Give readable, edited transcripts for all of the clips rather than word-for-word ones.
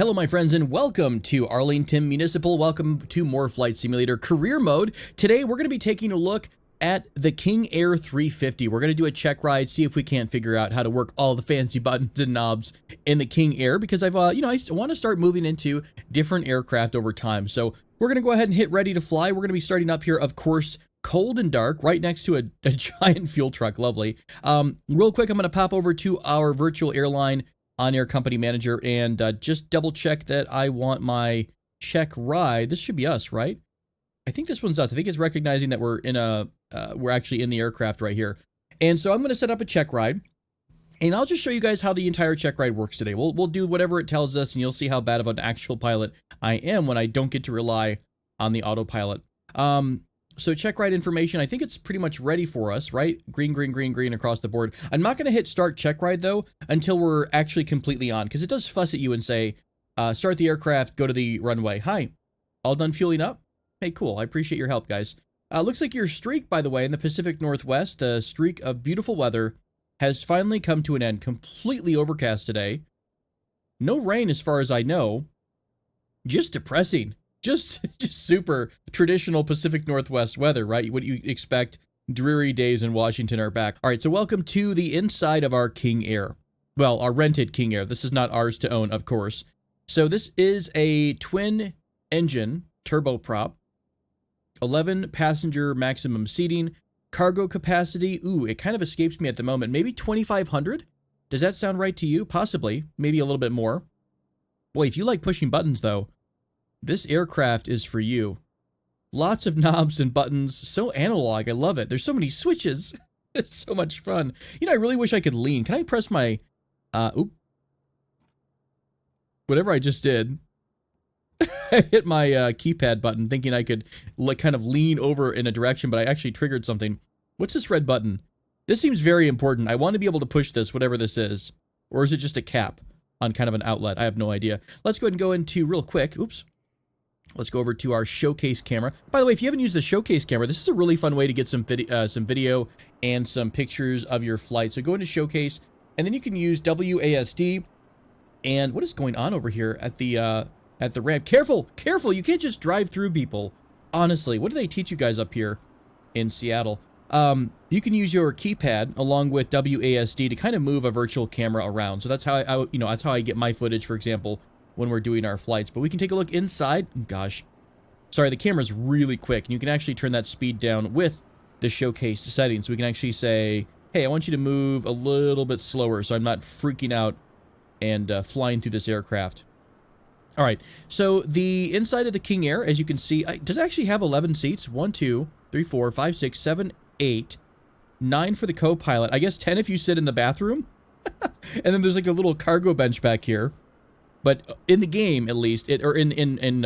Hello, my friends, and welcome to Arlington Municipal. Welcome to more Flight Simulator Career Mode. Today, we're going to be taking a look at the King Air 350. We're going to do a check ride, see if we can't figure out how to work all the fancy buttons and knobs in the King Air, because I want to start moving into different aircraft over time. So we're going to go ahead and hit ready to fly. We're going to be starting up here, of course, cold and dark, right next to a giant fuel truck. Lovely. Real quick, I'm going to pop over to our virtual airline on-air company manager and just double check that I want my check ride. This should be us, right? I think this one's us. I think it's recognizing that we're in we're actually in the aircraft right here. And so I'm going to set up a check ride, and I'll just show you guys how the entire check ride works today. We'll do whatever it tells us, and you'll see how bad of an actual pilot I am when I don't get to rely on the autopilot. So check ride information, I think it's pretty much ready for us, right? Green, green, green, green across the board. I'm not going to hit start check ride, though, until we're actually completely on, because it does fuss at you and say, start the aircraft, go to the runway. Hi, all done fueling up? Hey, cool. I appreciate your help, guys. Looks like your streak, by the way, in the Pacific Northwest, the streak of beautiful weather, has finally come to an end. Completely overcast today. No rain as far as I know. Just depressing. Just super traditional Pacific Northwest weather, right? What you expect. Dreary days in Washington are back. All right, so welcome to the inside of our King Air. Well, our rented King Air. This is not ours to own, of course. So this is a twin engine turboprop, 11 passenger maximum seating, cargo capacity. Ooh, it kind of escapes me at the moment. Maybe 2,500? Does that sound right to you? Possibly. Maybe a little bit more. Boy, if you like pushing buttons, though, this aircraft is for you. Lots of knobs and buttons. So analog. I love it. There's so many switches. It's so much fun. You know, I really wish I could lean. Can I press my... whatever I just did. I hit my keypad button thinking I could kind of lean over in a direction, but I actually triggered something. What's this red button? This seems very important. I want to be able to push this, whatever this is. Or is it just a cap on kind of an outlet? I have no idea. Let's go ahead and go into real quick. Oops. Let's go over to our showcase camera. By the way, if you haven't used the showcase camera, this is a really fun way to get some video and some pictures of your flight. So go into showcase, and then you can use WASD. And what is going on over here at the ramp? Careful, careful! You can't just drive through people. Honestly, what do they teach you guys up here in Seattle? You can use your keypad along with WASD to kind of move a virtual camera around. So that's how that's how I get my footage, for example, when we're doing our flights. But we can take a look inside. Gosh, sorry, the camera's really quick, and you can actually turn that speed down with the showcase settings. So we can actually say, hey, I want you to move a little bit slower so I'm not freaking out and flying through this aircraft. All right, so the inside of the King Air, as you can see, does it actually have 11 seats? 1, 2, 3, 4, 5, 6, 7, 8, 9 for the co-pilot. I guess 10 if you sit in the bathroom. And then there's like a little cargo bench back here. But in the game, at least, in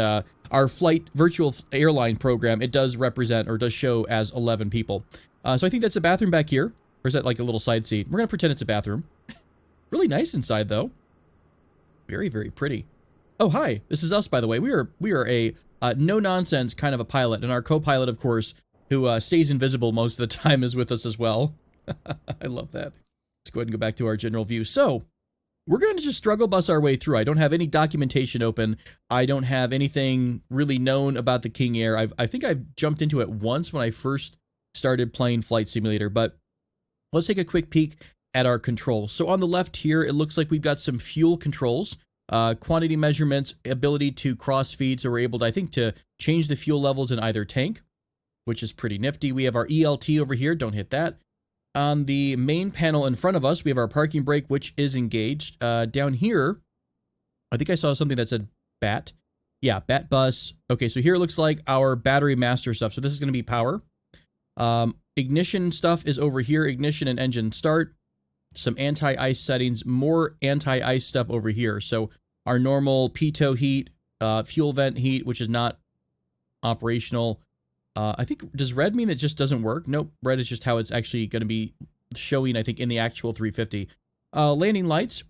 our flight virtual airline program, it does represent or does show as 11 people. So I think that's a bathroom back here. Or is that like a little side seat? We're going to pretend it's a bathroom. Really nice inside, though. Very, very pretty. Oh, hi. This is us, by the way. We are a no-nonsense kind of a pilot. And our co-pilot, of course, who stays invisible most of the time, is with us as well. I love that. Let's go ahead and go back to our general view. So we're going to just struggle bus our way through. I don't have any documentation open. I don't have anything really known about the King Air. I think I've jumped into it once when I first started playing Flight Simulator, but let's take a quick peek at our controls. So on the left here, it looks like we've got some fuel controls, quantity measurements, ability to cross feed. So we're able to, I think, to change the fuel levels in either tank, which is pretty nifty. We have our ELT over here. Don't hit that. On the main panel in front of us, we have our parking brake, which is engaged. Down here, I think I saw something that said BAT. Yeah, BAT bus. Okay, so here it looks like our battery master stuff. So this is going to be power. Ignition stuff is over here. Ignition and engine start. Some anti-ice settings. More anti-ice stuff over here. So our normal pitot heat, fuel vent heat, which is not operational. I think, does red mean it just doesn't work? Nope, red is just how it's actually going to be showing, I think, in the actual 350. Landing lights,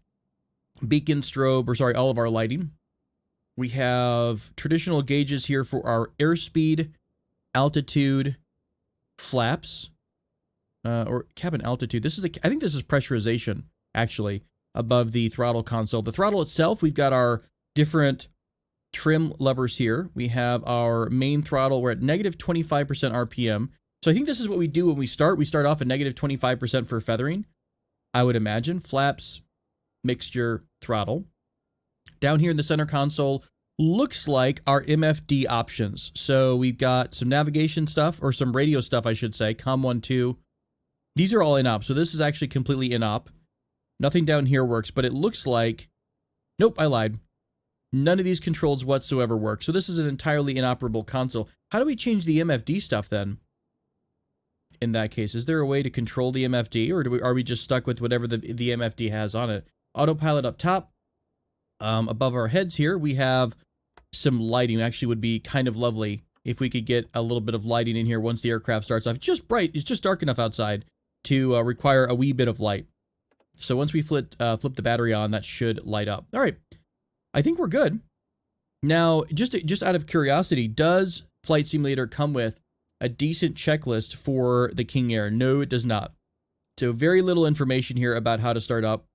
beacon, strobe, or sorry, all of our lighting. We have traditional gauges here for our airspeed, altitude, flaps, or cabin altitude. This is, I think this is pressurization, actually, above the throttle console. The throttle itself, we've got our different trim levers here. We have our main throttle. We're at negative 25% RPM. So I think this is what we do when we start. We start off at negative 25% for feathering, I would imagine. Flaps, mixture, throttle. Down here in the center console, looks like our MFD options. So we've got some navigation stuff, or some radio stuff, I should say. COM 1, 2. These are all in-op. So this is actually completely in-op. Nothing down here works, but it looks like... Nope, I lied. None of these controls whatsoever work. So this is an entirely inoperable console. How do we change the MFD stuff then? In that case, is there a way to control the MFD, or are we just stuck with whatever the MFD has on it? Autopilot up top. Above our heads here, we have some lighting. Actually, would be kind of lovely if we could get a little bit of lighting in here once the aircraft starts off. It's just bright. It's just dark enough outside to require a wee bit of light. So once we flip the battery on, that should light up. All right. I think we're good. Now, just out of curiosity, does Flight Simulator come with a decent checklist for the King Air? No, it does not. So very little information here about how to start up.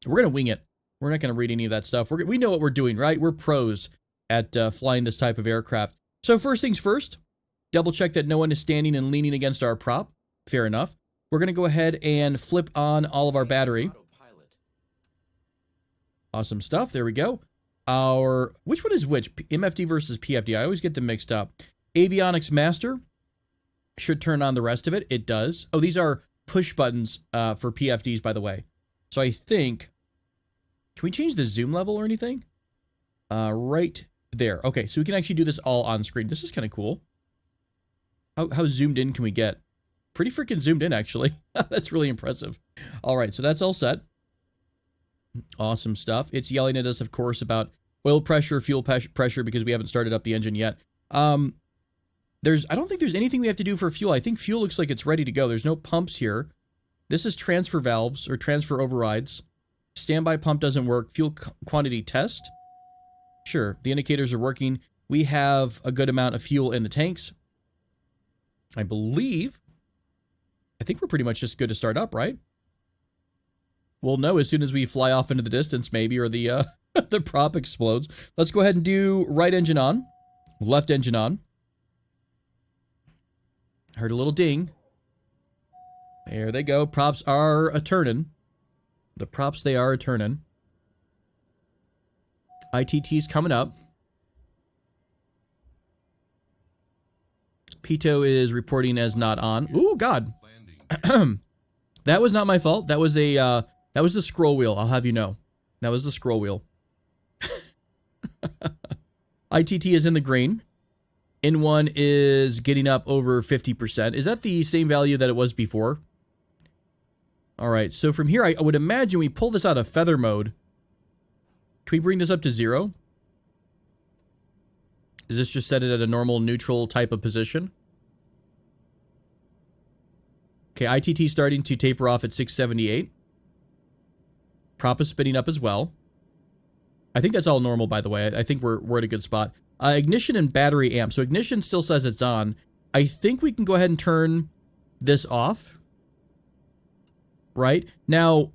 We're going to wing it. We're not going to read any of that stuff. We know what we're doing, right? We're pros at flying this type of aircraft. So first things first, double check that no one is standing and leaning against our prop. Fair enough. We're going to go ahead and flip on all of our battery. Awesome stuff. There we go. Which one is which? MFD versus PFD. I always get them mixed up. Avionics Master should turn on the rest of it. It does. Oh, these are push buttons for PFDs, by the way. So I think, can we change the zoom level or anything? Right there. Okay, so we can actually do this all on screen. This is kind of cool. How zoomed in can we get? Pretty freaking zoomed in, actually. That's really impressive. All right, so that's all set. Awesome stuff. It's yelling at us, of course, about oil pressure, fuel pressure, because we haven't started up the engine yet. I don't think there's anything we have to do for fuel. I think fuel looks like it's ready to go. There's no pumps here. This is transfer valves or transfer overrides. Standby pump doesn't work. Fuel quantity test. Sure, the indicators are working. We have a good amount of fuel in the tanks. I think we're pretty much just good to start up, right? We'll know as soon as we fly off into the distance, maybe, or the the prop explodes. Let's go ahead and do right engine on, left engine on. Heard a little ding. There they go. Props are a-turnin'. The props, they are a-turnin'. ITT's coming up. Pito is reporting as not on. Ooh, God. That was not my fault. That was a that was the scroll wheel, I'll have you know. That was the scroll wheel. ITT is in the green. N1 is getting up over 50%. Is that the same value that it was before? All right, so from here, I would imagine we pull this out of feather mode. Can we bring this up to 0? Is this just set it at a normal neutral type of position? Okay, ITT starting to taper off at 678. Prop is spinning up as well. I think that's all normal, by the way. I think we're at a good spot. Ignition and battery amp. So ignition still says it's on. I think we can go ahead and turn this off. Right? Now,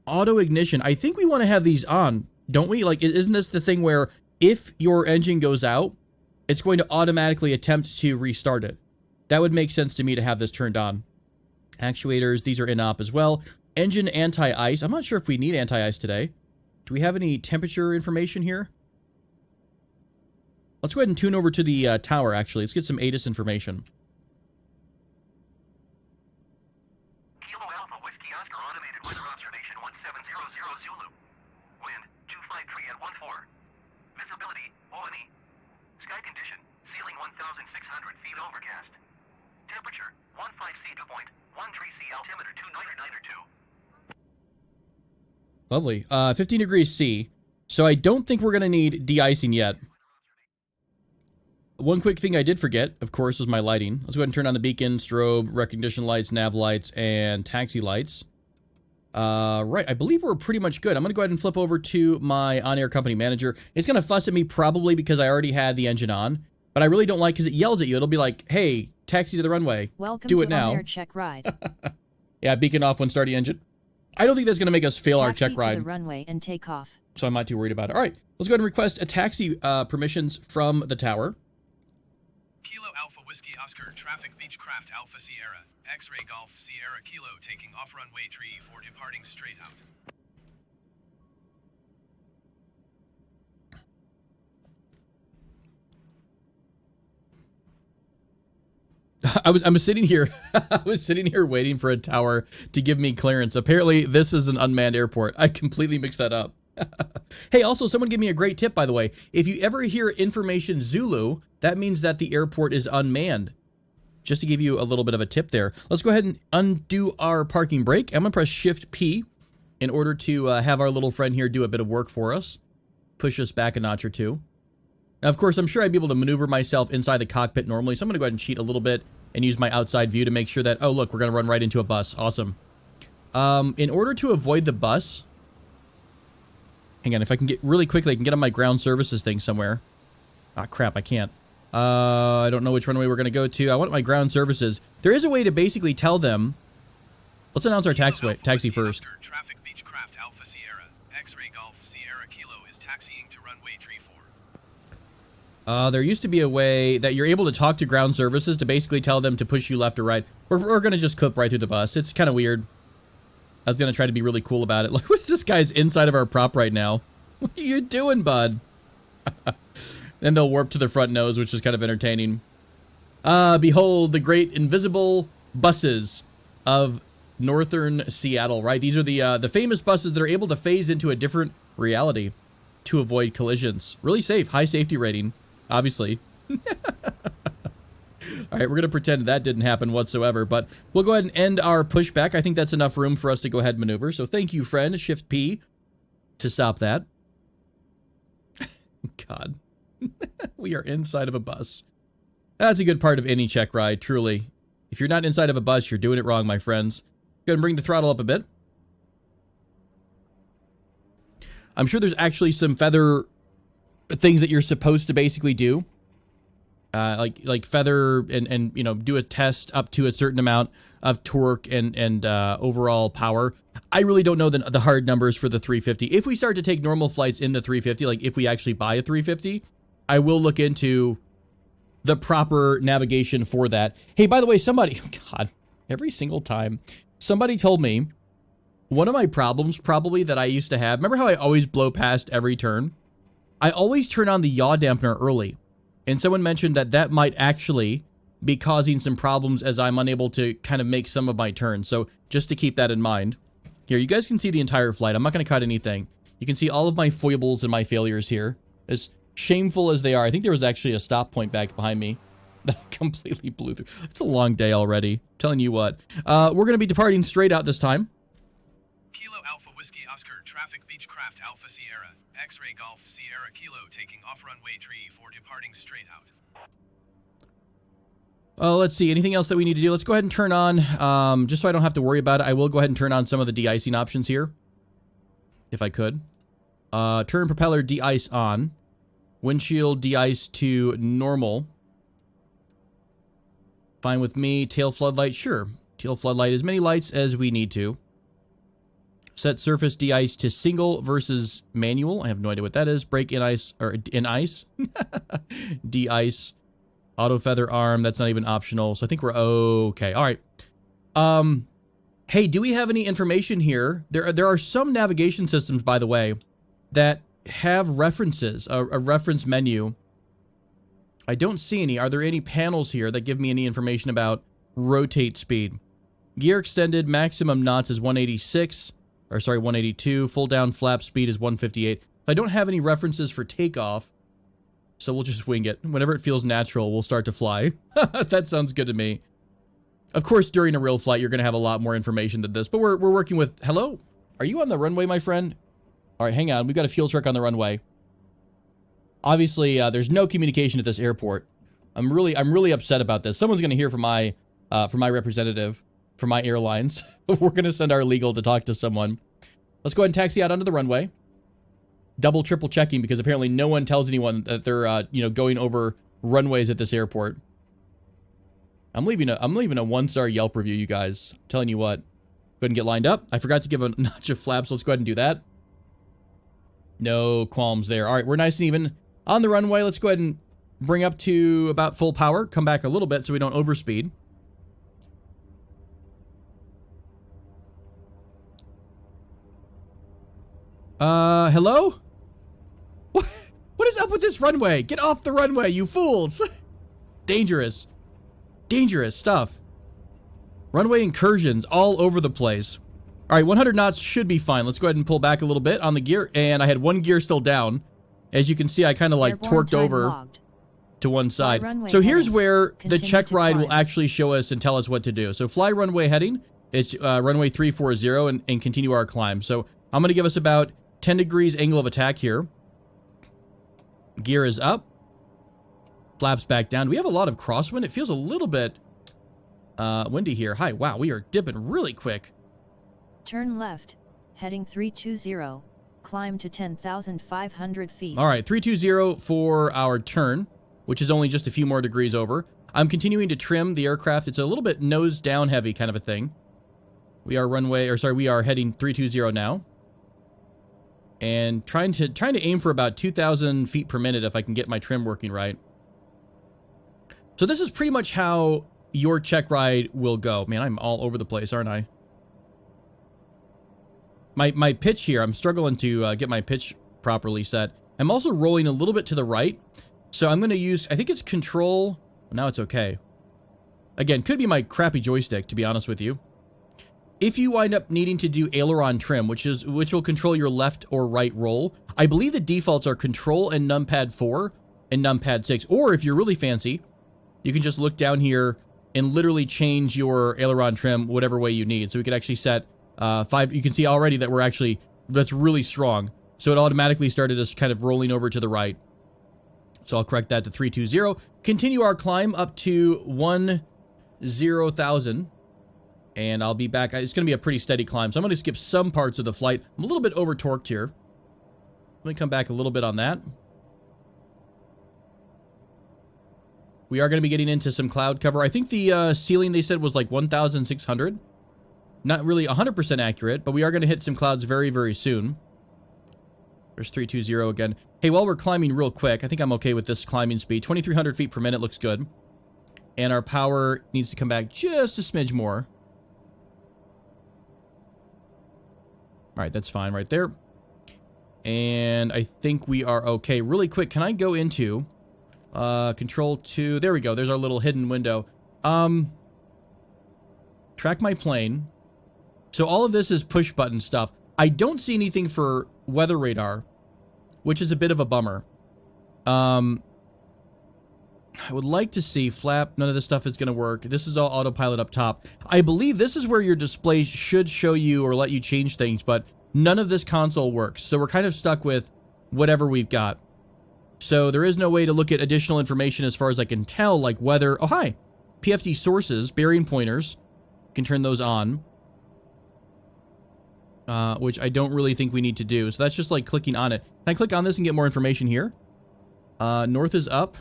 auto ignition. I think we want to have these on, don't we? Like, isn't this the thing where if your engine goes out, it's going to automatically attempt to restart it? That would make sense to me to have this turned on. Actuators, these are in-op as well. Engine anti-ice. I'm not sure if we need anti-ice today. Do we have any temperature information here? Let's go ahead and tune over to the tower, actually. Let's get some ATIS information. Kilo Alpha Whiskey Oscar automated weather observation 1700 Zulu. Wind 253 at 14. Visibility ONE. Sky condition ceiling 1,600 feet overcast. Temperature 15C dew point 13C altimeter 2992. Lovely. 15 degrees C. So I don't think we're going to need de-icing yet. One quick thing I did forget, of course, was my lighting. Let's go ahead and turn on the beacon, strobe, recognition lights, nav lights, and taxi lights. Right, I believe we're pretty much good. I'm going to go ahead and flip over to my on-air company manager. It's going to fuss at me probably because I already had the engine on, but I really don't like because it yells at you. It'll be like, hey, taxi to the runway. Welcome Do to it now. On-air Checkride. Yeah, beacon off when starting engine. I don't think that's going to make us fail our Taxi check ride. to the runway and take off. So I'm not too worried about it. All right, let's go ahead and request a taxi permissions from the tower. Kilo Alpha Whiskey Oscar, traffic Beechcraft Alpha Sierra, X-Ray Golf Sierra Kilo, taking off runway tree for departing straight out. I'm sitting here. I was sitting here waiting for a tower to give me clearance. Apparently, this is an unmanned airport. I completely mixed that up. Hey, also, someone gave me a great tip, by the way. If you ever hear information Zulu, that means that the airport is unmanned. Just to give you a little bit of a tip there. Let's go ahead and undo our parking brake. I'm going to press Shift P in order to have our little friend here do a bit of work for us. Push us back a notch or two. Now, of course, I'm sure I'd be able to maneuver myself inside the cockpit normally, so I'm going to go ahead and cheat a little bit and use my outside view to make sure that, oh, look, we're going to run right into a bus. Awesome. In order to avoid the bus, hang on, if I can get really quickly, I can get on my ground services thing somewhere. Ah, crap, I can't. I don't know which runway we're going to go to. I want my ground services. There is a way to basically tell them. Let's announce our taxi first. Traffic Beechcraft Alpha Sierra, X-Ray Golf Sierra Kilo is taxiing to runway tree 4. There used to be a way that you're able to talk to ground services to basically tell them to push you left or right. We're going to just clip right through the bus. It's kind of weird. I was going to try to be really cool about it. Look, what's this guy's inside of our prop right now? What are you doing, bud? Then they'll warp to the front nose, which is kind of entertaining. Behold the great invisible buses of northern Seattle, right? These are the famous buses that are able to phase into a different reality to avoid collisions. Really safe, high safety rating, obviously. All right, we're going to pretend that didn't happen whatsoever, but we'll go ahead and end our pushback. I think that's enough room for us to go ahead and maneuver. So thank you, friend. Shift P to stop that. God. We are inside of a bus. That's a good part of any check ride, truly. If you're not inside of a bus, you're doing it wrong, my friends. Go ahead and bring the throttle up a bit. I'm sure there's actually some feather things that you're supposed to basically do. Like feather and you know, do a test up to a certain amount of torque and overall power. I really don't know the hard numbers for the 350. If we start to take normal flights in the 350, like if we actually buy a 350, I will look into the proper navigation for that. Hey, by the way, somebody, God, every single time, somebody told me one of my problems probably that I used to have, remember how I always blow past every turn? I always turn on the yaw dampener early. And someone mentioned that that might actually be causing some problems as I'm unable to kind of make some of my turns. So just to keep that in mind. Here, you guys can see the entire flight. I'm not going to cut anything. You can see all of my foibles and my failures here. As shameful as they are, I think there was actually a stop point back behind me that I completely blew through. It's a long day already. I'm telling you what. We're going to be departing straight out this time. Kilo Alpha Whiskey Oscar, traffic Beechcraft Alpha Sierra, X-Ray Golf Sierra Kilo, taking off runway tree for departing straight out. Let's see. Anything else that we need to do? Let's go ahead and turn on, just so I don't have to worry about it, I will go ahead and turn on some of the de-icing options here, if I could. Turn propeller de-ice on. Windshield de-ice to normal. Fine with me. Tail floodlight, sure. Tail floodlight, as many lights as we need to. Set surface de-ice to single versus manual. I have no idea what that is. Brake in ice, or in ice. De-ice. Auto feather arm, that's not even optional. So I think we're okay. All right. Hey, do we have any information here? There are some navigation systems, by the way, that have references, a reference menu. I don't see any. Are there any panels here that give me any information about rotate speed? Gear extended, maximum knots is 186, or sorry, 182. Full down flap speed is 158. I don't have any references for takeoff, so we'll just wing it. Whenever it feels natural, we'll start to fly. That sounds good to me. Of course, during a real flight, you're going to have a lot more information than this, but we're working with... Hello? Are you on the runway, my friend? All right, hang on. We've got a fuel truck on the runway. Obviously, there's no communication at this airport. I'm really upset about this. Someone's going to hear from my representative, from my airlines. We're going to send our legal to talk to someone. Let's go ahead and taxi out onto the runway. Double, triple checking, because apparently no one tells anyone that they're, going over runways at this airport. I'm leaving a 1-star Yelp review, you guys. I'm telling you what. Go ahead and get lined up. I forgot to give a notch of flaps. Let's go ahead and do that. No qualms there. All right, we're nice and even on the runway. Let's go ahead and bring up to about full power. Come back a little bit so we don't overspeed. Hello? What is up with this runway? Get off the runway, you fools! Dangerous. Dangerous stuff. Runway incursions all over the place. All right, 100 knots should be fine. Let's go ahead and pull back a little bit on the gear. And I had one gear still down. As you can see, I kind of like torqued over to one side. So here's where the Checkride will actually show us and tell us what to do. So fly runway heading. It's runway 340 and continue our climb. So I'm going to give us about 10 degrees angle of attack here. Gear is up. Flaps back down. We have a lot of crosswind. It feels a little bit windy here. Hi, wow, we are dipping really quick. Turn left, heading 320, climb to 10,500 feet. All right, 320 for our turn, which is only just a few more degrees over. I'm continuing to trim the aircraft. It's a little bit nose down heavy kind of a thing. We are we are heading 320 now. And trying to aim for about 2,000 feet per minute if I can get my trim working right. So this is pretty much how your Checkride will go. Man, I'm all over the place, aren't I? My pitch here, I'm struggling to get my pitch properly set. I'm also rolling a little bit to the right. So I'm going to use, I think it's control. Now it's okay. Again, could be my crappy joystick, to be honest with you. If you wind up needing to do Aileron Trim, which will control your left or right roll, I believe the defaults are Control and Numpad 4 and Numpad 6. Or if you're really fancy, you can just look down here and literally change your Aileron Trim whatever way you need. So we could actually set 5. You can see already that that's really strong. So it automatically started us kind of rolling over to the right. So I'll correct that to 320. Continue our climb up to 10,000. And I'll be back. It's going to be a pretty steady climb. So I'm going to skip some parts of the flight. I'm a little bit over torqued here. Let me come back a little bit on that. We are going to be getting into some cloud cover. I think the ceiling they said was like 1,600. Not really 100% accurate, but we are going to hit some clouds very, very soon. There's 320 again. Hey, while we're climbing real quick, I think I'm okay with this climbing speed. 2,300 feet per minute looks good. And our power needs to come back just a smidge more. All right, that's fine right there. And I think we are okay. Really quick, can I go into Control 2? There we go. There's our little hidden window. Track my plane. So all of this is push button stuff. I don't see anything for weather radar, which is a bit of a bummer. I would like to see flap. None of this stuff is going to work. This is all autopilot up top. I believe this is where your display should show you or let you change things, but none of this console works. So we're kind of stuck with whatever we've got. So there is no way to look at additional information as far as I can tell, like weather. Oh, hi. PFD sources, bearing pointers. You can turn those on. Which I don't really think we need to do. So that's just like clicking on it. Can I click on this and get more information here? North is up.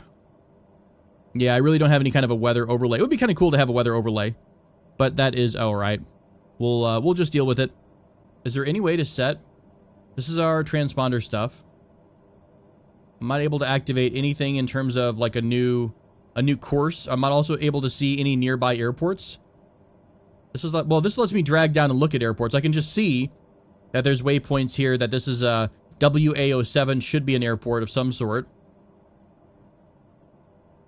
Yeah, I really don't have any kind of a weather overlay. It would be kind of cool to have a weather overlay, but that is all right. We'll just deal with it. Is there any way to set? This is our transponder stuff. I'm not able to activate anything in terms of like a new course. I'm not also able to see any nearby airports. This is well, this lets me drag down and look at airports. I can just see that there's waypoints here. That this is a WA07 should be an airport of some sort.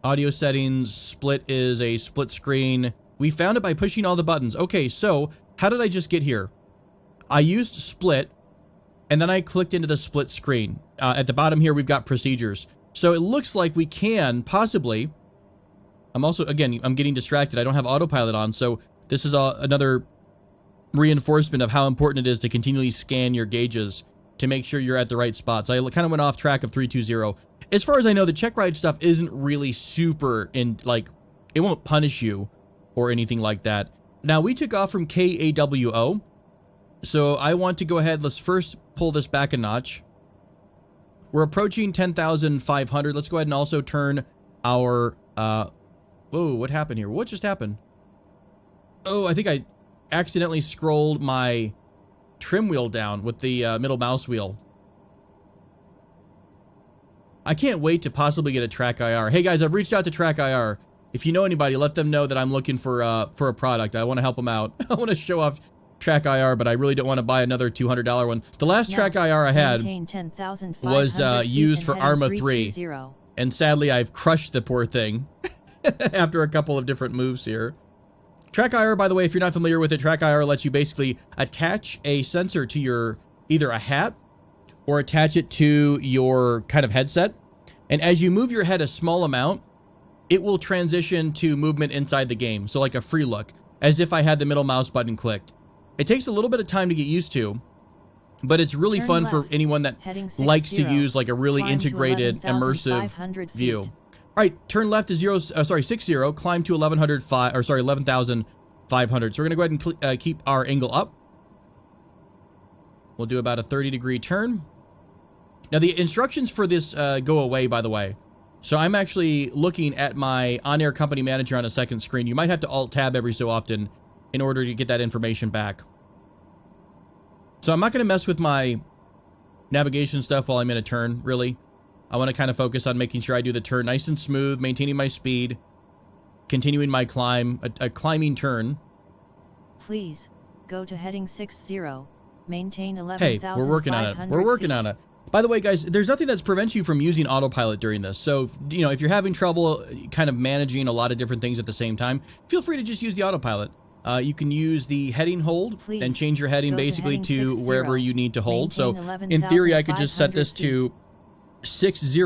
Audio settings, split is a split screen. We found it by pushing all the buttons. Okay, so how did I just get here? I used split, and then I clicked into the split screen. At the bottom here, we've got procedures. So it looks like we can possibly... I'm also, again, I'm getting distracted. I don't have autopilot on, so this is another reinforcement of how important it is to continually scan your gauges to make sure you're at the right spots. I kind of went off track of 320. As far as I know, the Checkride stuff isn't really super like, it won't punish you or anything like that. Now, we took off from KAWO. So I want to go ahead. Let's first pull this back a notch. We're approaching 10,500. Let's go ahead and also turn our, whoa, what happened here? What just happened? Oh, I think I accidentally scrolled my trim wheel down with the middle mouse wheel. I can't wait to possibly get a Track IR. Hey guys, I've reached out to Track IR. If you know anybody, let them know that I'm looking for a product. I want to help them out. I want to show off Track IR, but I really don't want to buy another $200 one. The last Track IR I had was used for Arma 3, and sadly I've crushed the poor thing after a couple of different moves here. Track IR, by the way, if you're not familiar with it, Track IR lets you basically attach a sensor to your either a hat or attach it to your kind of headset, and as you move your head a small amount, it will transition to movement inside the game, so like a free look, as if I had the middle mouse button clicked. It takes a little bit of time to get used to, but it's really fun for anyone that likes to use like a really integrated, immersive view. All right, turn left is 60, climb to 11,500. So we're gonna go ahead and keep our angle up. We'll do about a 30-degree turn. Now the instructions for this go away, by the way. So I'm actually looking at my on-air company manager on a second screen. You might have to Alt-Tab every so often in order to get that information back. So I'm not going to mess with my navigation stuff while I'm in a turn, really. I want to kind of focus on making sure I do the turn nice and smooth, maintaining my speed, continuing my climb, a climbing turn. Please, go to heading 60, maintain 11,500 Hey, we're working on it. We're working on it. By the way, guys, there's nothing that prevents you from using Autopilot during this. So, you know, if you're having trouble kind of managing a lot of different things at the same time, feel free to just use the Autopilot. You can use the heading hold and change your heading basically to wherever you need to hold. So, in theory, I could just set this to 60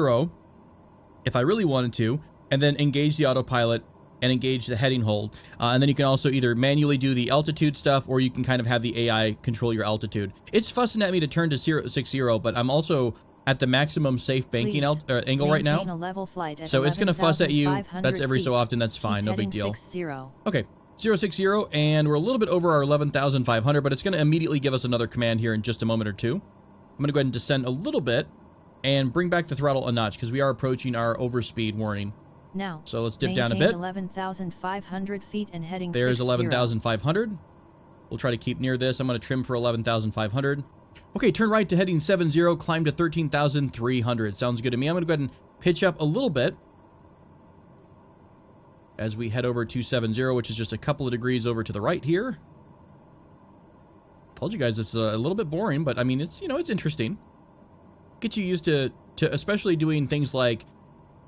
if I really wanted to, and then engage the Autopilot and engage the heading hold. And then you can also either manually do the altitude stuff, or you can kind of have the AI control your altitude. It's fussing at me to turn to 60, but I'm also at the maximum safe banking angle right now. So it's going to fuss at you. That's every so often. That's fine. No big deal. 60. Okay. 060, and we're a little bit over our 11,500, but it's going to immediately give us another command here in just a moment or two. I'm going to go ahead and descend a little bit and bring back the throttle a notch because we are approaching our overspeed warning. Now, so let's dip down a bit. 11,500 feet and heading. There's 11,500. We'll try to keep near this. I'm going to trim for 11,500. Okay, turn right to heading 70, climb to 13,300. Sounds good to me. I'm going to go ahead and pitch up a little bit as we head over to 70, which is just a couple of degrees over to the right here. Told you guys it's a little bit boring, but I mean, it's, you know, it's interesting. Get you used to especially doing things like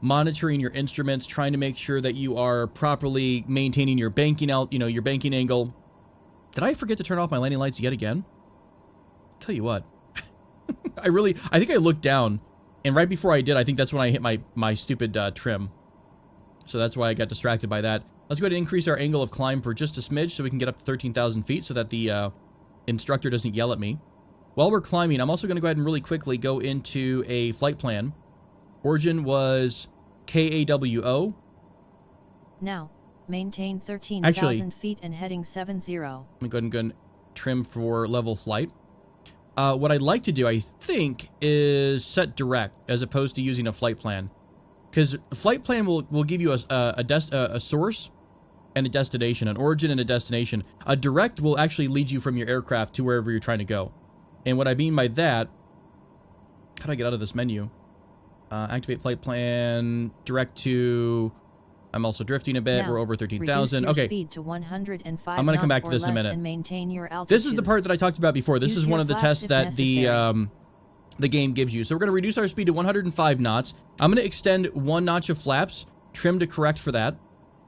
monitoring your instruments, trying to make sure that you are properly maintaining your banking your banking angle. Did I forget to turn off my landing lights yet again? Tell you what, I think I looked down, and right before I did, I think that's when I hit my stupid trim. So that's why I got distracted by that. Let's go ahead and increase our angle of climb for just a smidge so we can get up to 13,000 feet so that the instructor doesn't yell at me. While we're climbing, I'm also going to go ahead and really quickly go into a flight plan. Origin was KAWO. Now, maintain 13,000 feet and heading 70. Let me go ahead and trim for level flight. What I'd like to do, I think, is set direct as opposed to using a flight plan. Because a flight plan will give you a source and a destination, an origin and a destination. A direct will actually lead you from your aircraft to wherever you're trying to go. And what I mean by that, how do I get out of this menu? Activate flight plan, direct to... I'm also drifting a bit. Now, we're over 13,000. Okay. Speed to 105 I'm going to come back to this in a minute. And maintain your altitude. This is the part that I talked about before. This is one of the tests that the game gives you. So we're going to reduce our speed to 105 knots. I'm going to extend one notch of flaps, trim to correct for that.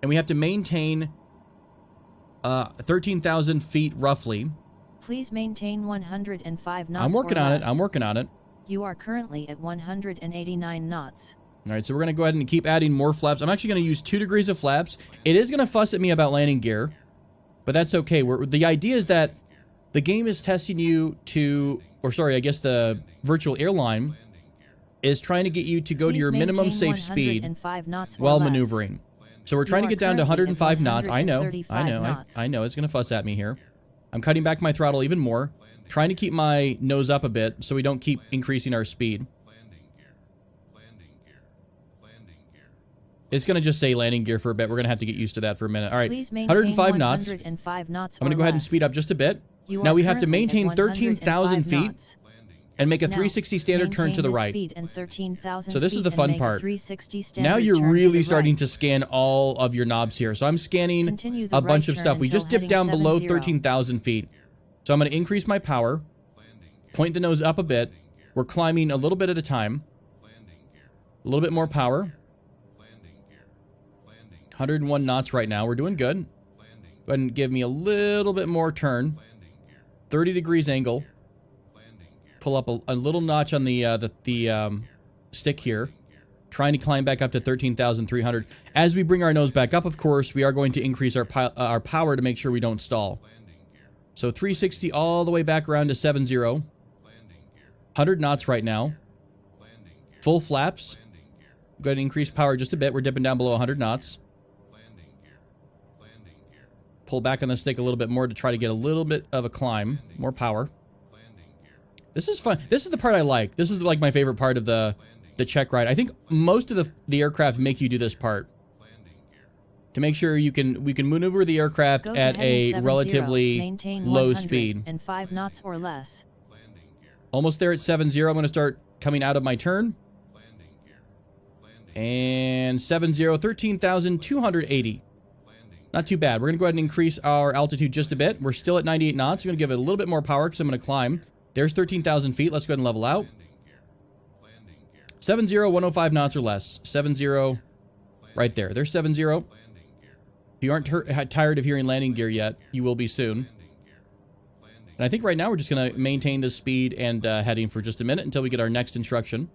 And we have to maintain 13,000 feet roughly. Please maintain 105 knots. I'm working on it. I'm working on it. You are currently at 189 knots. All right, so we're going to go ahead and keep adding more flaps. I'm actually going to use 2 degrees of flaps. It is going to fuss at me about landing gear, but that's okay. The idea is that the game is testing you to, or sorry, I guess the virtual airline is trying to get you to go to your minimum safe speed while maneuvering. So we're trying to get down to 105 knots. I know. It's going to fuss at me here. I'm cutting back my throttle even more, trying to keep my nose up a bit so we don't keep increasing our speed. It's going to just say landing gear for a bit. We're going to have to get used to that for a minute. All right, 105 knots. I'm going to go ahead and speed up just a bit. Now we have to maintain 13,000 feet and make a Now, 360 standard turn to the maintain this right. speed and 13,000 So this is feet the and fun make a part. 360 Now standard you're turn to really the starting right. to scan all of your knobs here. So I'm scanning Continue the a bunch right of stuff. turn We just until dipped down heading below 70. 13,000 feet. So I'm going to increase my power, point the nose up a bit. We're climbing a little bit at a time. A little bit more power. 101 knots right now. We're doing good. Go ahead and give me a little bit more turn. 30 degrees angle. Pull up a little notch on the stick here. Trying to climb back up to 13,300. As we bring our nose back up, of course, we are going to increase our power to make sure we don't stall. So 360 all the way back around to 70. 100 knots right now. Full flaps. Go ahead and increase power just a bit. We're dipping down below 100 knots. Pull back on the stick a little bit more to try to get a little bit of a climb. More power. This is fun. This is the part I like. This is like my favorite part of the Checkride. I think most of the aircraft make you do this part. To make sure we can maneuver the aircraft Go to at heading a 70, relatively maintain low 100 speed. and 5 knots or less. Almost there at 70. I'm going to start coming out of my turn. And 70, 13,280. Not too bad. We're going to go ahead and increase our altitude just a bit. We're still at 98 knots. I'm going to give it a little bit more power because I'm going to climb. There's 13,000 feet. Let's go ahead and level out. 70, 105 knots or less. 70, right there. There's 70. If you aren't tired of hearing landing gear yet, you will be soon. And I think right now we're just going to maintain this speed and heading for just a minute until we get our next instruction.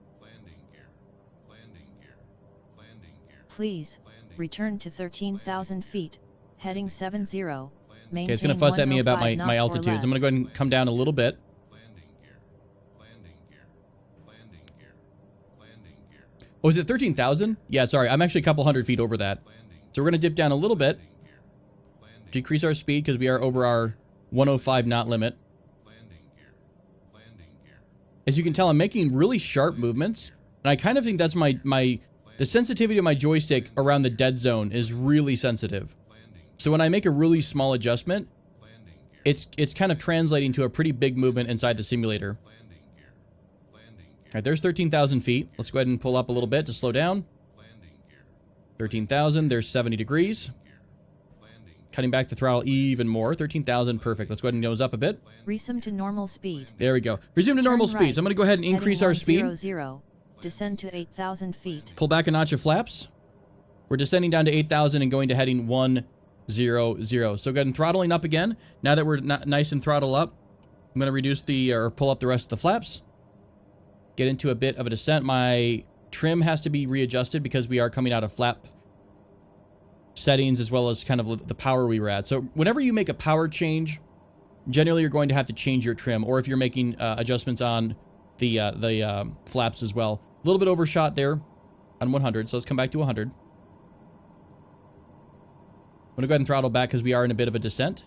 Please, return to 13,000 feet, heading 70, maintain Okay, it's going to fuss at me about my altitudes. I'm going to go ahead and come down a little bit. Oh, is it 13,000? Yeah, sorry. I'm actually a couple hundred feet over that. So we're going to dip down a little bit. Decrease our speed because we are over our 105 knot limit. As you can tell, I'm making really sharp movements. And I kind of think that's the sensitivity of my joystick around the dead zone is really sensitive. So when I make a really small adjustment, it's kind of translating to a pretty big movement inside the simulator. All right, there's 13,000 feet. Let's go ahead and pull up a little bit to slow down. 13,000. There's 70 degrees. Cutting back the throttle even more. 13,000. Perfect. Let's go ahead and nose up a bit. Resume to normal speed. There we go. Resume to normal speed. So I'm going to go ahead and increase our speed. 100, descend to 8,000 feet. Pull back a notch of flaps. We're descending down to 8,000 and going to heading 100. So go ahead and throttling up again. Now that we're nice and throttle up, I'm going to reduce or pull up the rest of the flaps. Get into a bit of a descent. My trim has to be readjusted because we are coming out of flap settings as well as kind of the power we were at. So whenever you make a power change, generally you're going to have to change your trim, or if you're making adjustments on the flaps as well. A little bit overshot there on 100, so let's come back to 100. I'm going to go ahead and throttle back because we are in a bit of a descent.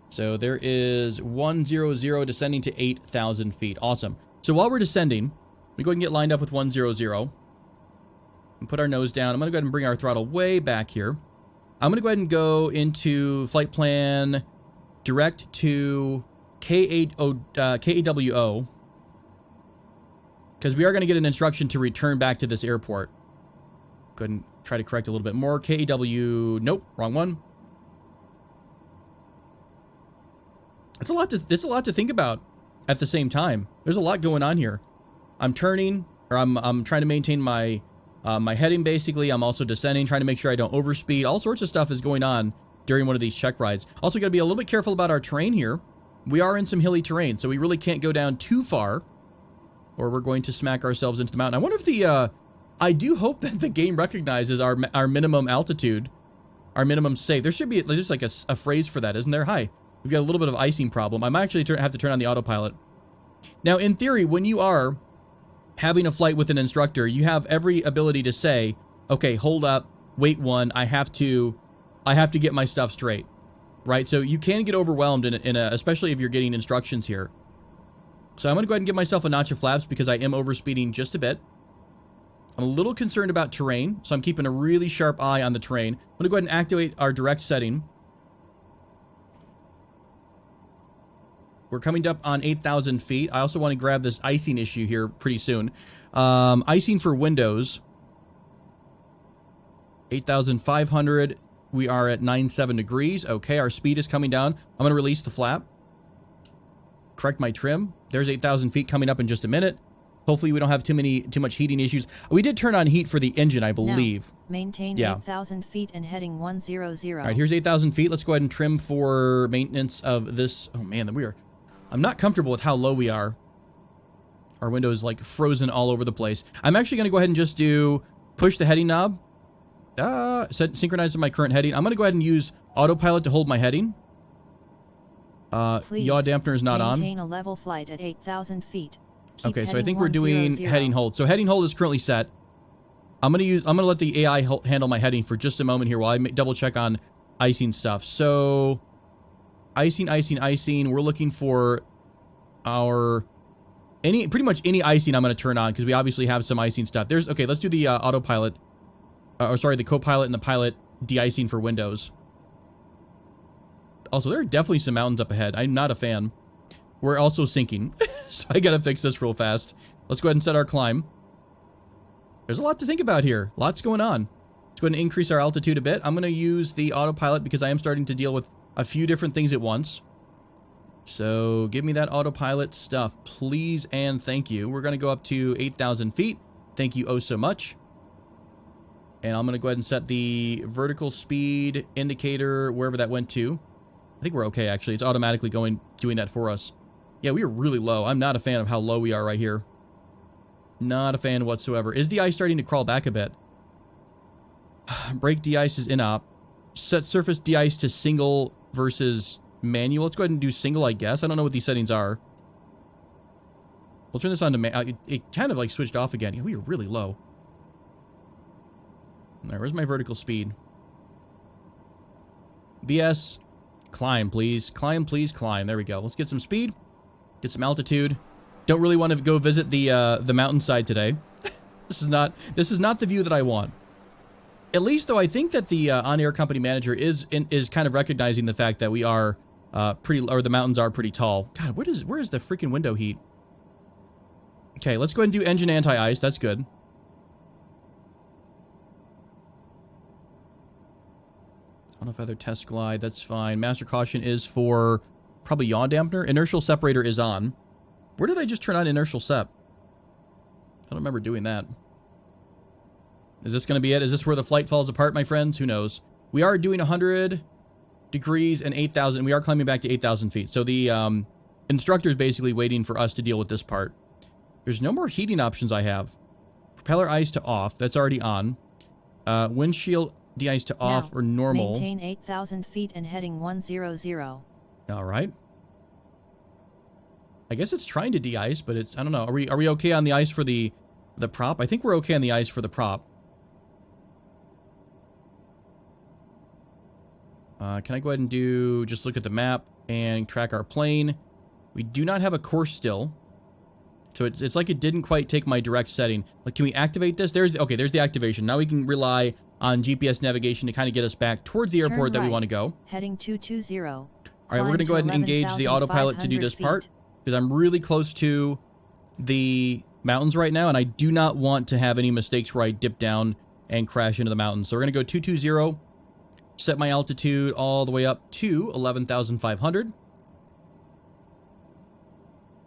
So there is 100 descending to 8,000 feet. Awesome. So while we're descending, we go ahead and get lined up with 100 and put our nose down. I'm going to go ahead and bring our throttle way back here. I'm going to go ahead and go into flight plan direct to KAWO because we are going to get an instruction to return back to this airport. Go ahead and try to correct a little bit more. KAW, nope, wrong one. It's a lot to think about at the same time. There's a lot going on here. I'm turning, or I'm trying to maintain my my heading basically. I'm also descending, trying to make sure I don't overspeed. All sorts of stuff is going on during one of these check rides. Also got to be a little bit careful about our terrain here. We are in some hilly terrain, so we really can't go down too far, or we're going to smack ourselves into the mountain. I wonder if the I do hope that the game recognizes our minimum altitude, our minimum safe. There should be just like a phrase for that, isn't there? Hi, we've got a little bit of icing problem. I might actually have to turn on the autopilot. Now, in theory, when you are having a flight with an instructor, you have every ability to say, okay, hold up, wait one, I have to get my stuff straight, right? So you can get overwhelmed especially if you're getting instructions here. So I'm going to go ahead and give myself a notch of flaps because I am overspeeding just a bit. I'm a little concerned about terrain, so I'm keeping a really sharp eye on the terrain. I'm going to go ahead and activate our direct setting. We're coming up on 8,000 feet. I also want to grab this icing issue here pretty soon. Icing for windows. 8,500. We are at 97 degrees. Okay, our speed is coming down. I'm going to release the flap. Correct my trim. There's 8,000 feet coming up in just a minute. Hopefully we don't have too much heating issues. We did turn on heat for the engine, I believe. Now, maintain 8,000 feet and heading 100. All right, here's 8,000 feet. Let's go ahead and trim for maintenance of this. Oh man, I'm not comfortable with how low we are. Our window is like frozen all over the place. I'm actually going to go ahead and just push the heading knob. Synchronize to my current heading. I'm going to go ahead and use Autopilot to hold my heading. Yaw dampener is not on. Maintain a level flight at 8,000 feet. Keep okay, so I think we're 100. doing heading hold. So heading hold is currently set. I'm gonna let the AI handle my heading for just a moment here while I double check on icing stuff. So icing. We're looking for pretty much any icing I'm gonna turn on because we obviously have some icing stuff. Okay, let's do the autopilot. The co-pilot and the pilot de-icing for windows. Also, there are definitely some mountains up ahead. I'm not a fan. We're also sinking, so I gotta fix this real fast. Let's go ahead and set our climb. There's a lot to think about here. Lots going on. Let's go ahead and increase our altitude a bit. I'm gonna use the autopilot because I am starting to deal with a few different things at once. So give me that autopilot stuff, please and thank you. We're gonna go up to 8,000 feet. Thank you oh so much. And I'm gonna go ahead and set the vertical speed indicator wherever that went to. I think we're okay, actually. It's automatically doing that for us. Yeah, we are really low. I'm not a fan of how low we are right here. Not a fan whatsoever. Is the ice starting to crawl back a bit? Brake de-ice is in-op. Set surface de-ice to single versus manual. Let's go ahead and do single, I guess. I don't know what these settings are. We'll turn this on to it kind of like switched off again. Yeah, we are really low. All right, where's my vertical speed? VS, climb, please. Climb, please, climb. There we go. Let's get some speed. Get some altitude. Don't really want to go visit the mountainside today. This is not the view that I want. At least, though, I think that the on-air company manager is kind of recognizing the fact that we are the mountains are pretty tall. God, where is the freaking window heat? Okay, let's go ahead and do engine anti-ice. That's good. Auto feather test glide. That's fine. Master caution is for probably yaw dampener. Inertial separator is on. Where did I just turn on inertial sep? I don't remember doing that. Is this going to be it? Is this where the flight falls apart, my friends? Who knows? We are doing 100 degrees and 8,000. We are climbing back to 8,000 feet. So the instructor is basically waiting for us to deal with this part. There's no more heating options I have. Propeller ice to off. That's already on. Windshield de-ice to off or normal. Maintain 8,000 feet and heading 100. All right. I guess it's trying to de-ice, but it's, I don't know. Are we okay on the ice for the prop? I think we're okay on the ice for the prop. Can I go ahead and just look at the map and track our plane? We do not have a course still. So it's like it didn't quite take my direct setting. Like, can we activate this? There's the activation. Now we can rely on GPS navigation to kind of get us back towards the airport that we want to go. Heading 220. All right, we're going to go ahead and engage the autopilot to do this part because I'm really close to the mountains right now, and I do not want to have any mistakes where I dip down and crash into the mountains. So we're going to go 220, set my altitude all the way up to 11,500.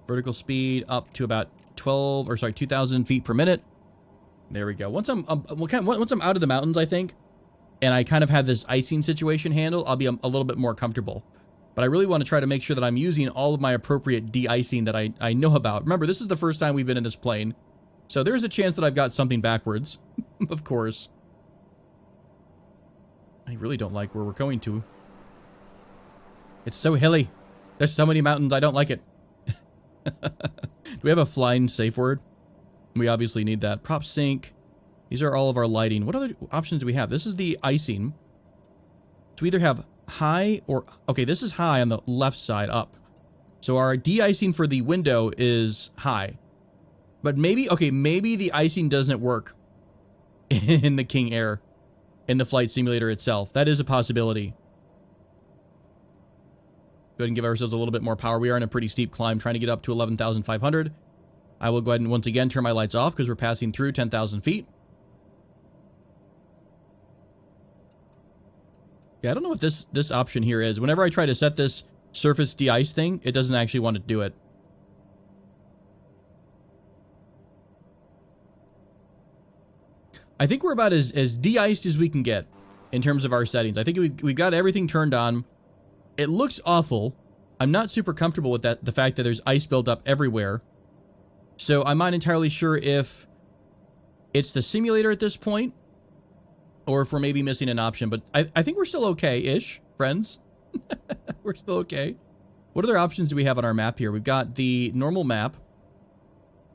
Vertical speed up to about 2,000 feet per minute. There we go. Once I'm out of the mountains, I think, and I kind of have this icing situation handled, I'll be a little bit more comfortable. But I really want to try to make sure that I'm using all of my appropriate de-icing that I know about. Remember, this is the first time we've been in this plane, so there's a chance that I've got something backwards, of course. I really don't like where we're going to. It's so hilly. There's so many mountains, I don't like it. Do we have a flying safe word? We obviously need that. Prop sync. These are all of our lighting. What other options do we have? This is the icing. So we either have high or... Okay, this is high on the left side up. So our de-icing for the window is high. But maybe... Okay, maybe the icing doesn't work in the King Air. In the flight simulator itself. That is a possibility. Go ahead and give ourselves a little bit more power. We are in a pretty steep climb, trying to get up to 11,500. I will go ahead and once again turn my lights off because we're passing through 10,000 feet. Yeah, I don't know what this option here is. Whenever I try to set this surface de-ice thing, it doesn't actually want to do it. I think we're about as de-iced as we can get in terms of our settings. I think we've got everything turned on. It looks awful. I'm not super comfortable with that, the fact that there's ice buildup everywhere. So I'm not entirely sure if it's the simulator at this point or if we're maybe missing an option, but I think we're still okay-ish, friends. We're still okay. What other options do we have on our map here? We've got the normal map.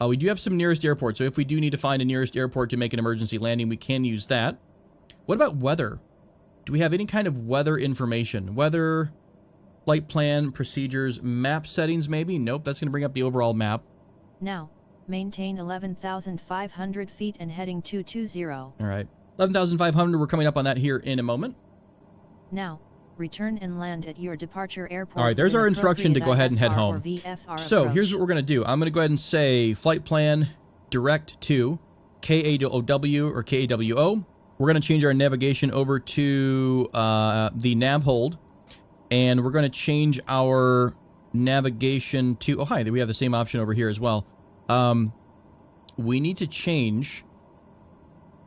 We do have some nearest airport, so if we do need to find a nearest airport to make an emergency landing, we can use that. What about weather? Do we have any kind of weather information? Weather, flight plan, procedures, map settings maybe? Nope, that's going to bring up the overall map. Now, maintain 11,500 feet and heading 220. All right. 11,500, we're coming up on that here in a moment. Now, return and land at your departure airport. All right, there's our instruction to go ahead and head home. So here's what we're going to do. I'm going to go ahead and say flight plan direct to KAW or KAWO. We're going to change our navigation over to the nav hold, and we're going to change our navigation to... Oh, hi, we have the same option over here as well. We need to change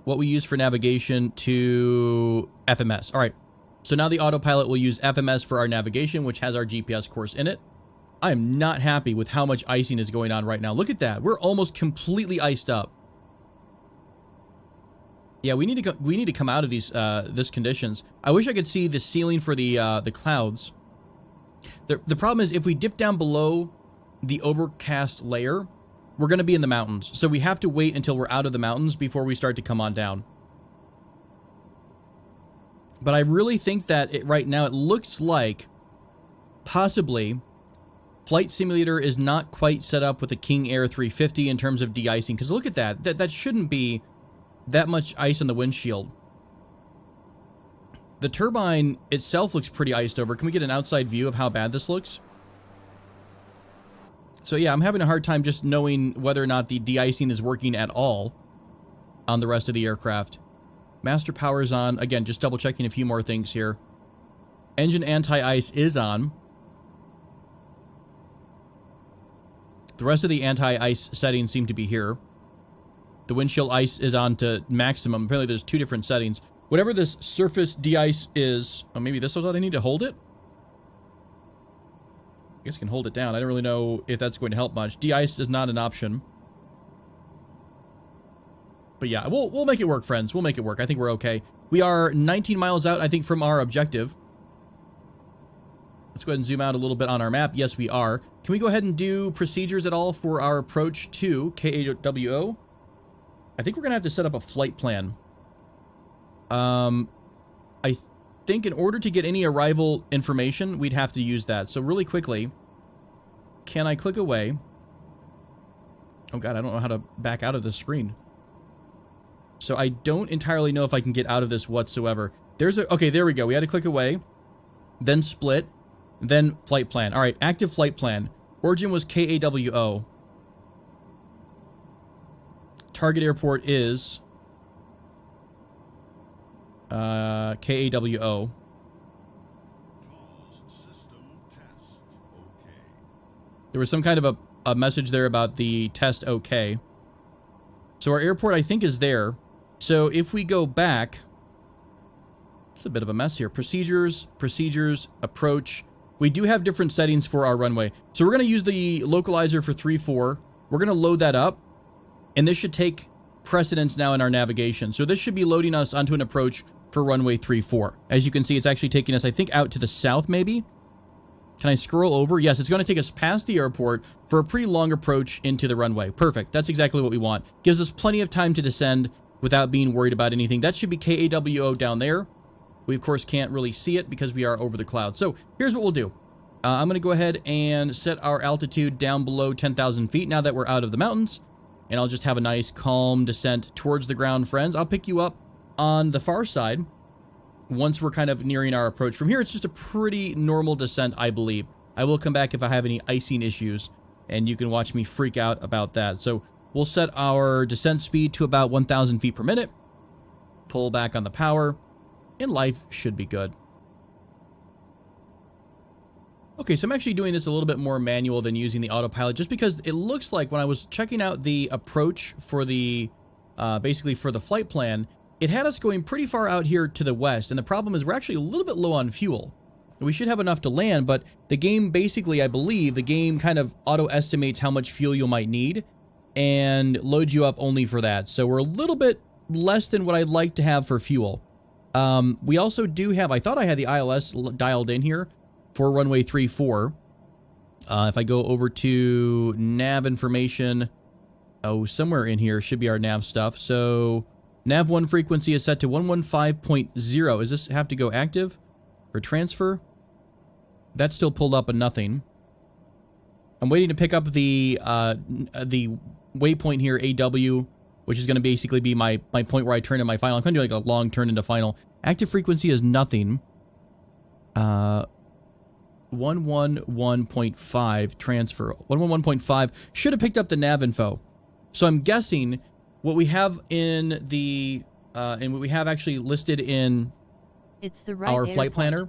what we use for navigation to FMS. All right. So now the autopilot will use FMS for our navigation, which has our GPS course in it. I am not happy with how much icing is going on right now. Look at that. We're almost completely iced up. Yeah, we need to come out of these this conditions. I wish I could see the ceiling for the clouds. The problem is if we dip down below the overcast layer, we're going to be in the mountains. So we have to wait until we're out of the mountains before we start to come on down. But I really think that right now it looks like possibly Flight Simulator is not quite set up with the King Air 350 in terms of de-icing. Because look at that. That shouldn't be that much ice on the windshield. The turbine itself looks pretty iced over. Can we get an outside view of how bad this looks? So yeah, I'm having a hard time just knowing whether or not the de-icing is working at all on the rest of the aircraft. Master power's on. Again, just double checking a few more things here. Engine anti-ice is on. The rest of the anti-ice settings seem to be here. The windshield ice is on to maximum. Apparently there's two different settings. Whatever this surface de-ice is... Oh, maybe this was what I need to hold it? I guess I can hold it down. I don't really know if that's going to help much. De-ice is not an option. But yeah, we'll make it work, friends. We'll make it work. I think we're okay. We are 19 miles out, I think, from our objective. Let's go ahead and zoom out a little bit on our map. Yes, we are. Can we go ahead and do procedures at all for our approach to KAWO? I think we're going to have to set up a flight plan. I think in order to get any arrival information, we'd have to use that. So really quickly, can I click away? Oh God, I don't know how to back out of this screen. So I don't entirely know if I can get out of this whatsoever. Okay, there we go. We had to click away, then split, then flight plan. All right, active flight plan. Origin was KAWO. Target airport is KAWO. There was some kind of a message there about the test okay. So our airport, I think, is there. So if we go back, it's a bit of a mess here. Procedures, approach. We do have different settings for our runway. So we're going to use the localizer for 3-4. We're going to load that up. And this should take precedence now in our navigation. So this should be loading us onto an approach for runway 3-4. As you can see, it's actually taking us, I think, out to the south, maybe. Can I scroll over? Yes, it's going to take us past the airport for a pretty long approach into the runway. Perfect. That's exactly what we want. Gives us plenty of time to descend without being worried about anything. That should be KAWO down there. We, of course, can't really see it because we are over the clouds. So here's what we'll do. I'm going to go ahead and set our altitude down below 10,000 feet now that we're out of the mountains. And I'll just have a nice, calm descent towards the ground, friends. I'll pick you up on the far side once we're kind of nearing our approach. From here, it's just a pretty normal descent, I believe. I will come back if I have any icing issues, and you can watch me freak out about that. So we'll set our descent speed to about 1,000 feet per minute, pull back on the power, and life should be good. Okay, so I'm actually doing this a little bit more manual than using the autopilot, just because it looks like when I was checking out the approach for the, basically for the flight plan, it had us going pretty far out here to the west, and the problem is we're actually a little bit low on fuel. We should have enough to land, but the game basically, I believe, the game kind of auto-estimates how much fuel you might need and loads you up only for that. So we're a little bit less than what I'd like to have for fuel. We also do have, I thought I had the ILS dialed in here for runway 34. If I go over to Nav Information, oh, somewhere in here should be our nav stuff. So Nav 1 frequency is set to 115.0. Does this have to go active for transfer? That's still pulled up a nothing. I'm waiting to pick up the waypoint here, AW, which is going to basically be my point where I turn in my final. I'm going to do like a long turn into final. Active frequency is nothing. 111.5 transfer. 111.5 should have picked up the nav info. So I'm guessing what we have in the and what we have actually listed in our flight planner,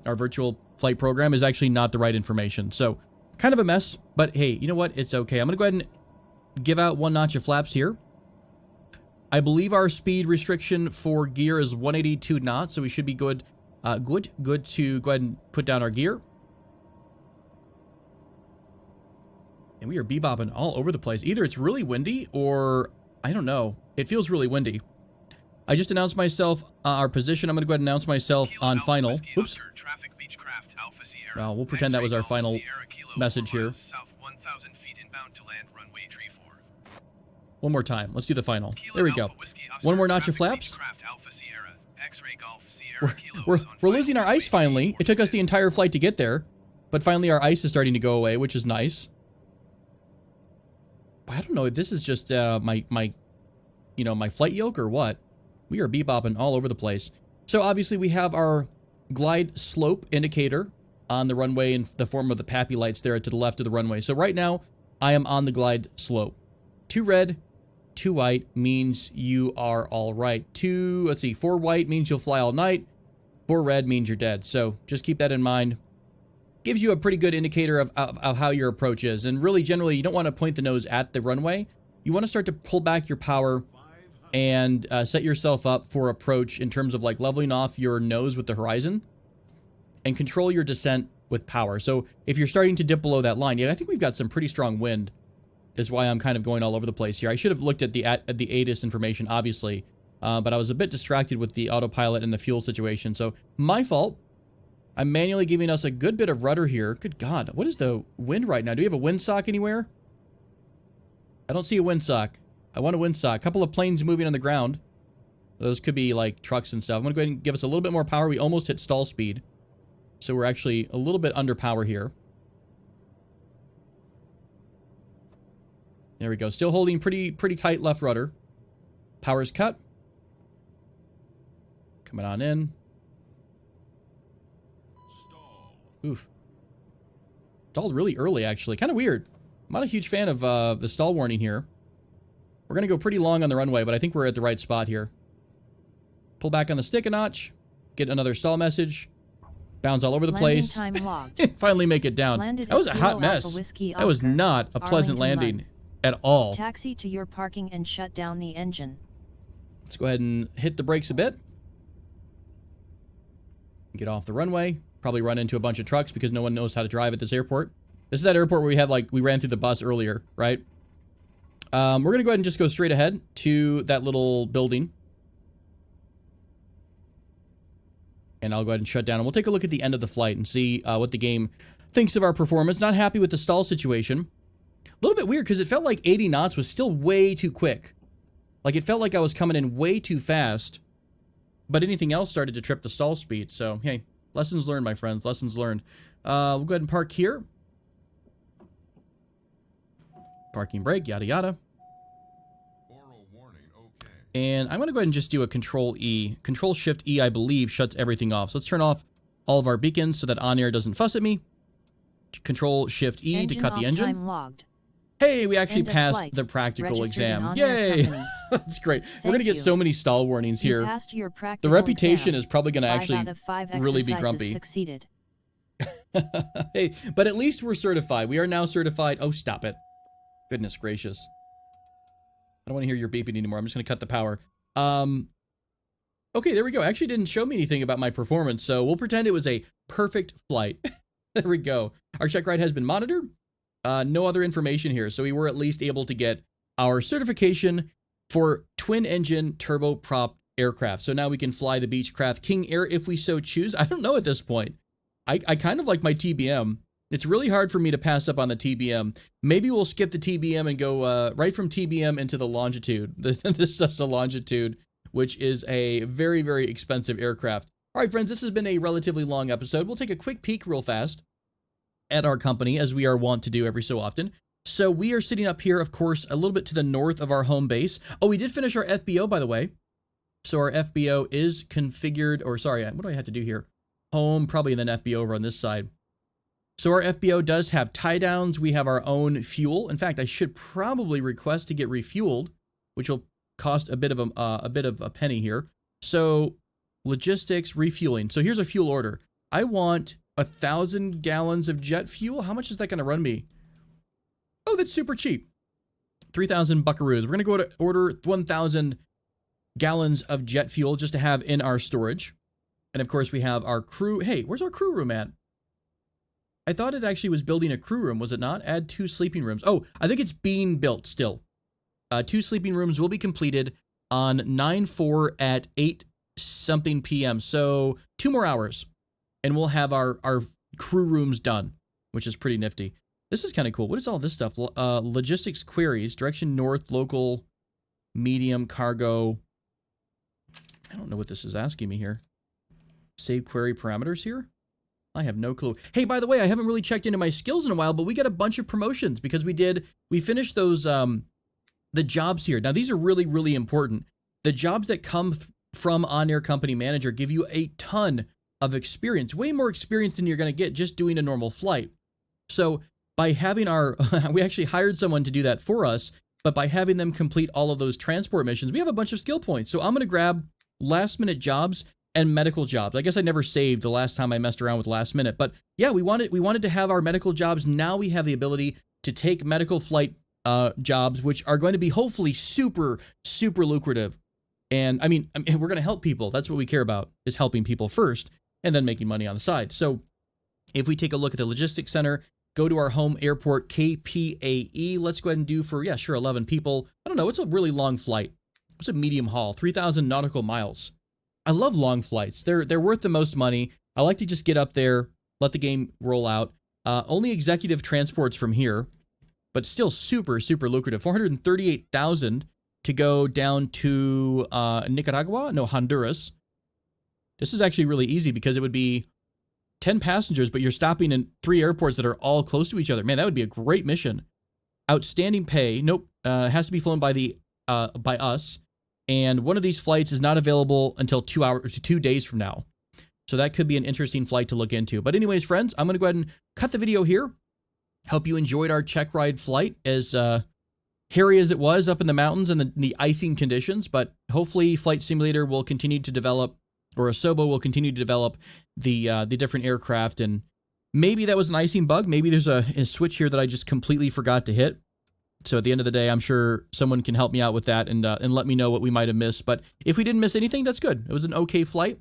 our virtual flight program, is actually not the right information. So kind of a mess, but hey, you know what? It's okay. I'm going to go ahead and give out 1 notch of flaps here. I believe our speed restriction for gear is 182 knots, so we should be good. Good to go ahead and put down our gear. And we are bebopping all over the place. Either it's really windy or, I don't know. It feels really windy. I just announced myself, our position. I'm going to go ahead and announce myself on final. Oops. Well, we'll pretend that was our final message here. One more time. Let's do the final. There we go. One more notch of flaps. We're losing our ice finally. It took us the entire flight to get there, but finally our ice is starting to go away, which is nice. I don't know if this is just my flight yoke or what. We are bebopping all over the place. So obviously we have our glide slope indicator on the runway in the form of the PAPI lights there to the left of the runway. So right now I am on the glide slope. 2 red, 2 white means you are all right. 4 white means you'll fly all night. 4 red means you're dead. So just keep that in mind. Gives you a pretty good indicator of how your approach is. And really, generally, you don't want to point the nose at the runway. You want to start to pull back your power and set yourself up for approach in terms of like leveling off your nose with the horizon and control your descent with power. So if you're starting to dip below that line, yeah, I think we've got some pretty strong wind. Is why I'm kind of going all over the place here. I should have looked at the ATIS information, obviously, but I was a bit distracted with the autopilot and the fuel situation. So my fault. I'm manually giving us a good bit of rudder here. Good God, what is the wind right now? Do we have a windsock anywhere? I don't see a windsock. I want a windsock. A couple of planes moving on the ground. Those could be like trucks and stuff. I'm going to go ahead and give us a little bit more power. We almost hit stall speed. So we're actually a little bit under power here. There we go. Still holding pretty tight left rudder. Power's cut. Coming on in. Oof. Stalled really early, actually. Kind of weird. I'm not a huge fan of the stall warning here. We're going to go pretty long on the runway, but I think we're at the right spot here. Pull back on the stick a notch. Get another stall message. Bounce all over the place. Finally make it down. That was a hot mess. That was not a pleasant landing at all. Taxi to your parking and shut down the engine. Let's go ahead and hit the brakes a bit. Get off the runway. Probably run into a bunch of trucks because no one knows how to drive at this airport. This is that airport where we ran through the bus earlier, right? We're going to go ahead and just go straight ahead to that little building. And I'll go ahead and shut down. And we'll take a look at the end of the flight and see what the game thinks of our performance. Not happy with the stall situation. A little bit weird because it felt like 80 knots was still way too quick. Like it felt like I was coming in way too fast. But anything else started to trip the stall speed. So, hey, lessons learned, my friends. Lessons learned. We'll go ahead and park here. Parking brake, yada yada. And I'm going to go ahead and just do a Control-E. Control-Shift-E, I believe, shuts everything off. So let's turn off all of our beacons so that on-air doesn't fuss at me. Control Shift E to cut the engine. Time logged. Hey, we actually End of passed flight. the practical Registered exam. in On-Air Yay! Company. That's great. We're Thank going to get you. so many stall warnings You here. passed your The practical reputation exam. is probably going to 5 actually out of 5 really be exercises grumpy. Succeeded. Hey, but at least we're certified. We are now certified. Oh, stop it. Goodness gracious. I don't want to hear your beeping anymore. I'm just going to cut the power. Okay, there we go. Actually didn't show me anything about my performance, so we'll pretend it was a perfect flight. There we go. Our Checkride has been monitored. No other information here, so we were at least able to get our certification for twin-engine turboprop aircraft. So now we can fly the Beechcraft King Air if we so choose. I don't know at this point. I kind of like my TBM. It's really hard for me to pass up on the TBM. Maybe we'll skip the TBM and go right from TBM into the Longitude. This is just a Longitude, which is a very, very expensive aircraft. All right, friends, this has been a relatively long episode. We'll take a quick peek real fast at our company, as we are wont to do every so often. So we are sitting up here, of course, a little bit to the north of our home base. Oh, we did finish our FBO, by the way. So our FBO is configured, or sorry, what do I have to do here? Home, probably, and then FBO over on this side. So our FBO does have tie downs. We have our own fuel. In fact, I should probably request to get refueled, which will cost a bit of a penny here. So logistics, refueling. So here's a fuel order. I want 1,000 gallons of jet fuel. How much is that going to run me? Oh, that's super cheap. 3,000 buckaroos. We're going to go to order 1,000 gallons of jet fuel just to have in our storage. And of course, we have our crew. Hey, where's our crew room at? I thought it actually was building a crew room, was it not? Add 2 sleeping rooms. Oh, I think it's being built still. 2 sleeping rooms will be completed on 9/4 at 8-something p.m. So 2 more hours, and we'll have our crew rooms done, which is pretty nifty. This is kind of cool. What is all this stuff? Logistics queries, direction north, local, medium, cargo. I don't know what this is asking me here. Save query parameters here? I have no clue. Hey, by the way, I haven't really checked into my skills in a while, but we got a bunch of promotions because we finished those, the jobs here. Now, these are really, really important. The jobs that come from On-Air Company Manager give you a ton of experience, way more experience than you're going to get just doing a normal flight. So by having we actually hired someone to do that for us, but by having them complete all of those transport missions, we have a bunch of skill points. So I'm going to grab last minute jobs and medical jobs. I guess I never saved the last time I messed around with last minute, but yeah, we wanted to have our medical jobs. Now we have the ability to take medical flight jobs, which are going to be hopefully super, super lucrative. And I mean, we're going to help people. That's what we care about, is helping people first and then making money on the side. So if we take a look at the logistics center, go to our home airport, KPAE. Let's go ahead and do for, yeah, sure, 11 people. I don't know. It's a really long flight. It's a medium haul, 3,000 nautical miles. I love long flights. They're worth the most money. I like to just get up there, let the game roll out. Only executive transports from here, but still super, super lucrative. 438,000 to go down to Nicaragua? No, Honduras. This is actually really easy because it would be 10 passengers, but you're stopping in 3 airports that are all close to each other. Man, that would be a great mission. Outstanding pay. Nope. Has to be flown by by us. And one of these flights is not available until 2 days from now. So that could be an interesting flight to look into. But anyways, friends, I'm going to go ahead and cut the video here. Hope you enjoyed our Checkride flight, as hairy as it was up in the mountains and the icing conditions. But hopefully Flight Simulator will continue to develop, or Asobo will continue to develop the different aircraft. And maybe that was an icing bug. Maybe there's a switch here that I just completely forgot to hit. So at the end of the day, I'm sure someone can help me out with that and let me know what we might have missed. But if we didn't miss anything, that's good. It was an okay flight.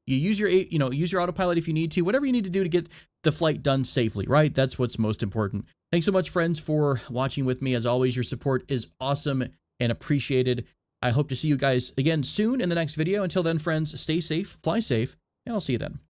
You use your autopilot if you need to, whatever you need to do to get the flight done safely, right? That's what's most important. Thanks so much, friends, for watching with me. As always, your support is awesome and appreciated. I hope to see you guys again soon in the next video. Until then, friends, stay safe, fly safe, and I'll see you then.